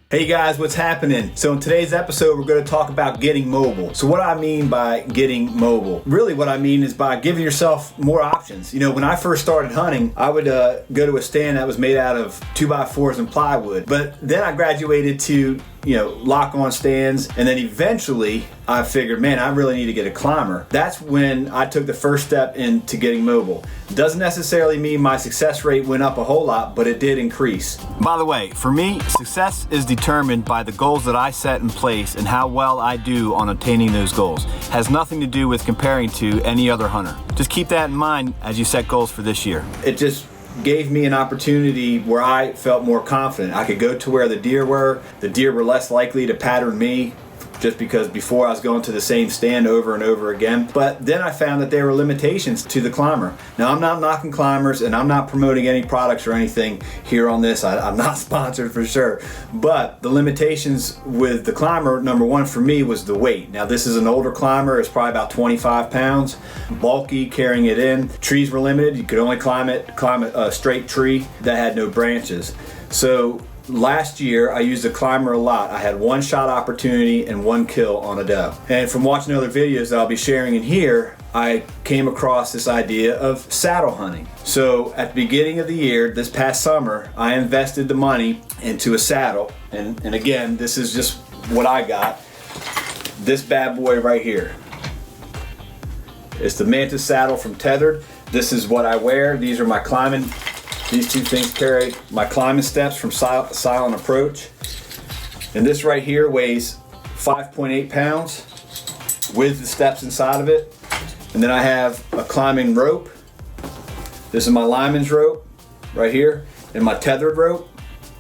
Hey guys, what's happening? So in today's episode, we're going to talk about getting mobile. So what I mean by getting mobile, really what I mean is by giving yourself more options. You know, when I first started hunting, I would go to a stand that was made out of 2x4s and plywood. But then I graduated to, lock-on stands, and then eventually I figured, man, I really need to get a climber. That's when I took the first step into getting mobile. Doesn't necessarily mean my success rate went up a whole lot, but it did increase. By the way, for me, success is determined by the goals that I set in place and how well I do on attaining those goals. It has nothing to do with comparing to any other hunter. Just keep that in mind as you set goals for this year. It just gave me an opportunity where I felt more confident. I could go to where the deer were. The deer were less likely to pattern me, just because before I was going to the same stand over and over again. But then I found that there were limitations to the climber. Now, I'm not knocking climbers, and I'm not promoting any products or anything here on this. I'm not sponsored for sure. But the limitations with the climber, number one for me, was the weight. Now, this is an older climber. It's probably about 25 pounds. Bulky, carrying it in. Trees were limited. You could only climb a straight tree that had no branches. So last year, I used the climber a lot. I had one shot opportunity and one kill on a doe. And from watching other videos that I'll be sharing in here, I came across this idea of saddle hunting. So at the beginning of the year, this past summer, I invested the money into a saddle. And again, this is just what I got. This bad boy right here. It's the Mantis Saddle from Tethrd. This is what I wear. These are my climbing. These two things carry my climbing steps from Silent Approach. And this right here weighs 5.8 pounds with the steps inside of it. And then I have a climbing rope. This is my lineman's rope right here, and my tethered rope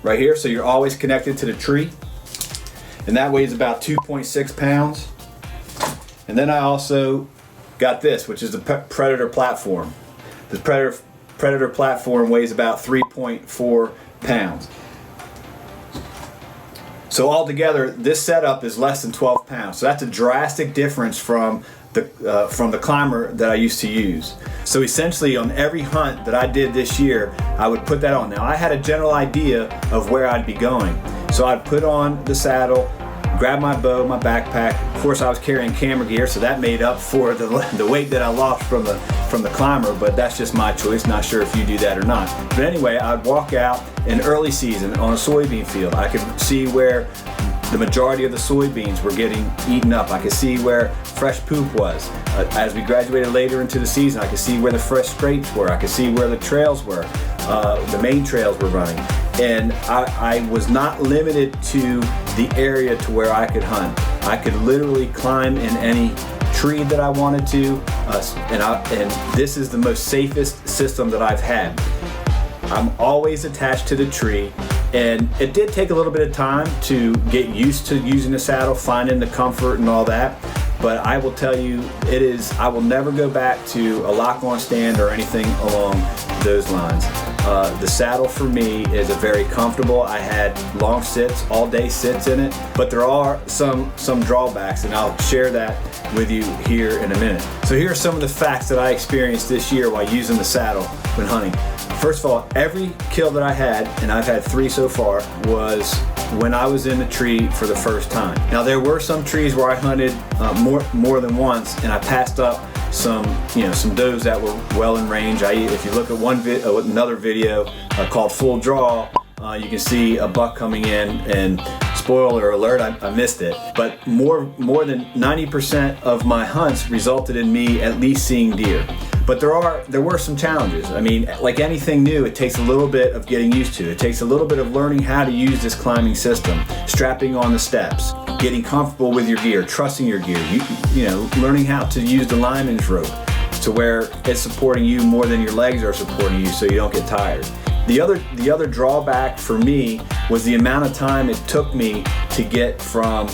right here. So you're always connected to the tree. And that weighs about 2.6 pounds. And then I also got this, which is the Predator platform. The Predator platform weighs about 3.4 pounds. So altogether, this setup is less than 12 pounds. So that's a drastic difference from the climber that I used to use. So essentially, on every hunt that I did this year, I would put that on. Now, I had a general idea of where I'd be going. So I'd put on the saddle, grab my bow, my backpack. Of course, I was carrying camera gear, so that made up for the weight that I lost from the climber, but that's just my choice. Not sure if you do that or not. But anyway, I'd walk out in early season on a soybean field. I could see where the majority of the soybeans were getting eaten up. I could see where fresh poop was. As we graduated later into the season, I could see where the fresh scrapes were. I could see where the trails were. The main trails were running. And I was not limited to the area to where I could hunt. I could literally climb in any tree that I wanted to, and this is the most safest system that I've had. I'm always attached to the tree, and it did take a little bit of time to get used to using the saddle, finding the comfort and all that. But I will tell you, I will never go back to a lock-on stand or anything along those lines. The saddle for me is a very comfortable. I had long sits, all day sits in it, but there are some drawbacks, and I'll share that with you here in a minute. So here are some of the facts that I experienced this year while using the saddle when hunting. First of all, every kill that I had, and I've had 3 so far, was when I was in the tree for the first time. Now, there were some trees where I hunted more than once, and I passed up some does that were well in range. If you look at another video called Full Draw, you can see a buck coming in, and spoiler alert, I missed it. But more than 90% of my hunts resulted in me at least seeing deer. But there were some challenges. I mean, like anything new, it takes a little bit of getting used to. It takes a little bit of learning how to use this climbing system, strapping on the steps, getting comfortable with your gear, trusting your gear, learning how to use the lineman's rope to where it's supporting you more than your legs are supporting you, so you don't get tired. The other drawback for me was the amount of time it took me to get from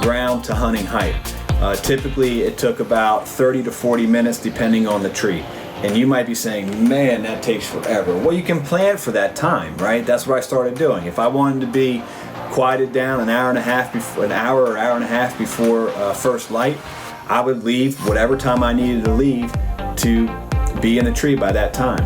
ground to hunting height. Typically, it took about 30 to 40 minutes depending on the tree. And you might be saying, man, that takes forever. Well, you can plan for that time, right? That's what I started doing. If I wanted to be quieted down an hour and a half before first light, I would leave whatever time I needed to leave to be in the tree by that time.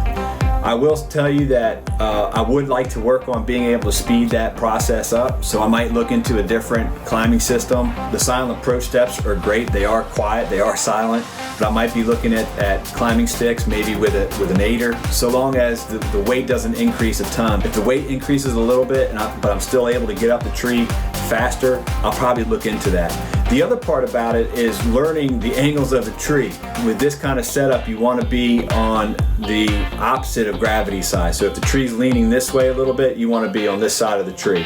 I will tell you that I would like to work on being able to speed that process up, so I might look into a different climbing system. The silent approach steps are great. They are quiet, they are silent, but I might be looking at climbing sticks, maybe with an aider, so long as the weight doesn't increase a ton. If the weight increases a little bit, but I'm still able to get up the tree faster, I'll probably look into that. The other part about it is learning the angles of the tree. With this kind of setup, you want to be on the opposite of gravity side. So if the tree's leaning this way a little bit, you want to be on this side of the tree.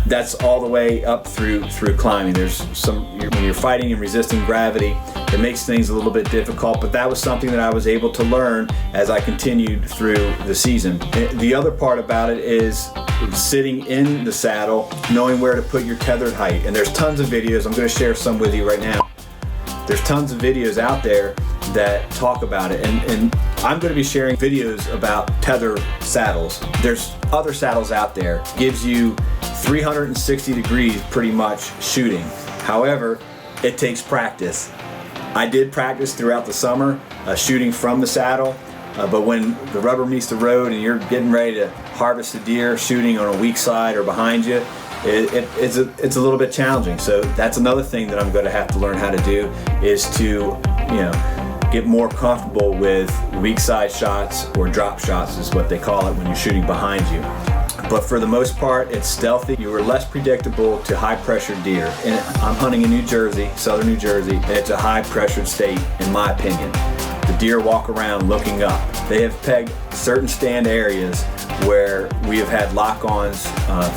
That's all the way up through climbing. There's when you're fighting and resisting gravity, it makes things a little bit difficult, but that was something that I was able to learn as I continued through the season. The other part about it is sitting in the saddle, knowing where to put your tethered height. And there's tons of videos. I'm going to share some with you right now. There's tons of videos out there that talk about it, and I'm going to be sharing videos about Tethrd saddles. There's other saddles out there. Gives you 360 degrees pretty much shooting. However, it takes practice. I did practice throughout the summer shooting from the saddle, but when the rubber meets the road and you're getting ready to harvest a deer, shooting on a weak side or behind you, it's a little bit challenging. So that's another thing that I'm going to have to learn how to do, is to get more comfortable with weak side shots, or drop shots is what they call it when you're shooting behind you. But for the most part, it's stealthy. You are less predictable to high pressure deer. And I'm hunting in New Jersey, southern New Jersey, and it's a high pressured state in my opinion. The deer walk around looking up. They have pegged certain stand areas where we have had lock-ons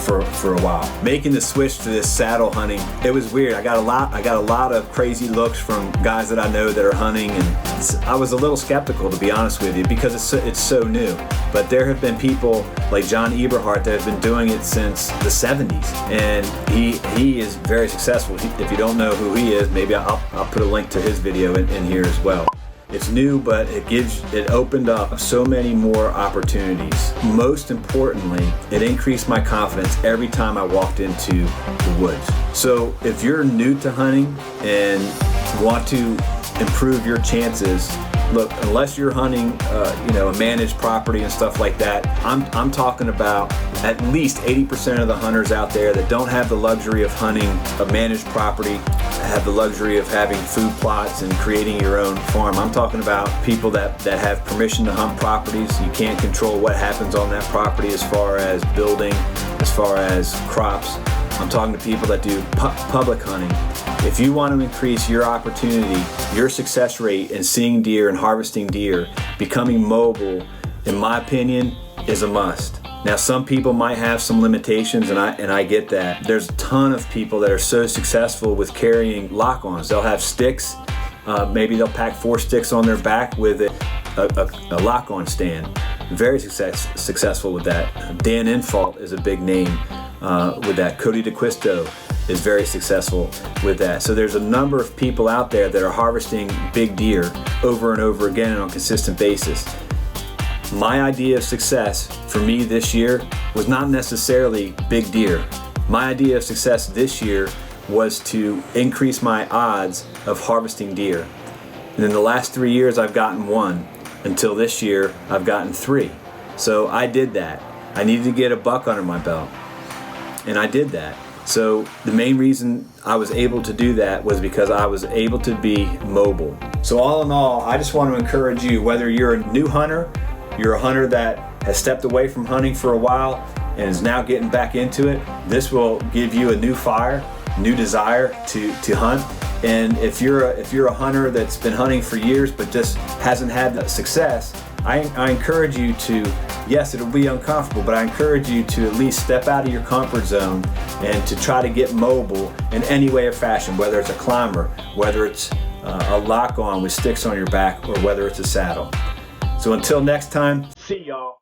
for a while. Making the switch to this saddle hunting, it was weird. I got a lot of crazy looks from guys that I know that are hunting, and I was a little skeptical, to be honest with you, because it's so new. But there have been people like Jon White that have been doing it since the 70s, and he is very successful. If you don't know who he is, maybe I'll put a link to his video in here as well. It's new, but it opened up so many more opportunities. Most importantly, it increased my confidence every time I walked into the woods. So if you're new to hunting and want to improve your chances, look, unless you're hunting a managed property and stuff like that, I'm talking about at least 80% of the hunters out there that don't have the luxury of hunting a managed property, have the luxury of having food plots and creating your own farm. I'm talking about people that have permission to hunt properties. You can't control what happens on that property as far as building, as far as crops. I'm talking to people that do public hunting. If you want to increase your opportunity, your success rate in seeing deer and harvesting deer, becoming mobile, in my opinion, is a must. Now, some people might have some limitations, and I get that. There's a ton of people that are so successful with carrying lock-ons. They'll have sticks, maybe they'll pack 4 sticks on their back with a lock-on stand. Very successful with that. Dan Infault is a big name with that. Cody DeQuisto is very successful with that. So there's a number of people out there that are harvesting big deer over and over again on a consistent basis. My idea of success for me this year was not necessarily big deer. My idea of success this year was to increase my odds of harvesting deer. And in the last 3 years, I've gotten 1. Until this year, I've gotten 3. So I did that. I needed to get a buck under my belt, and I did that. So the main reason I was able to do that was because I was able to be mobile. So all in all, I just want to encourage you, whether you're a new hunter, you're a hunter that has stepped away from hunting for a while and is now getting back into it, this will give you a new fire, new desire to hunt. And if you're a hunter that's been hunting for years but just hasn't had the success, I encourage you to, yes, it'll be uncomfortable, but I encourage you to at least step out of your comfort zone and to try to get mobile in any way or fashion, whether it's a climber, whether it's a lock-on with sticks on your back, or whether it's a saddle. So until next time, see y'all.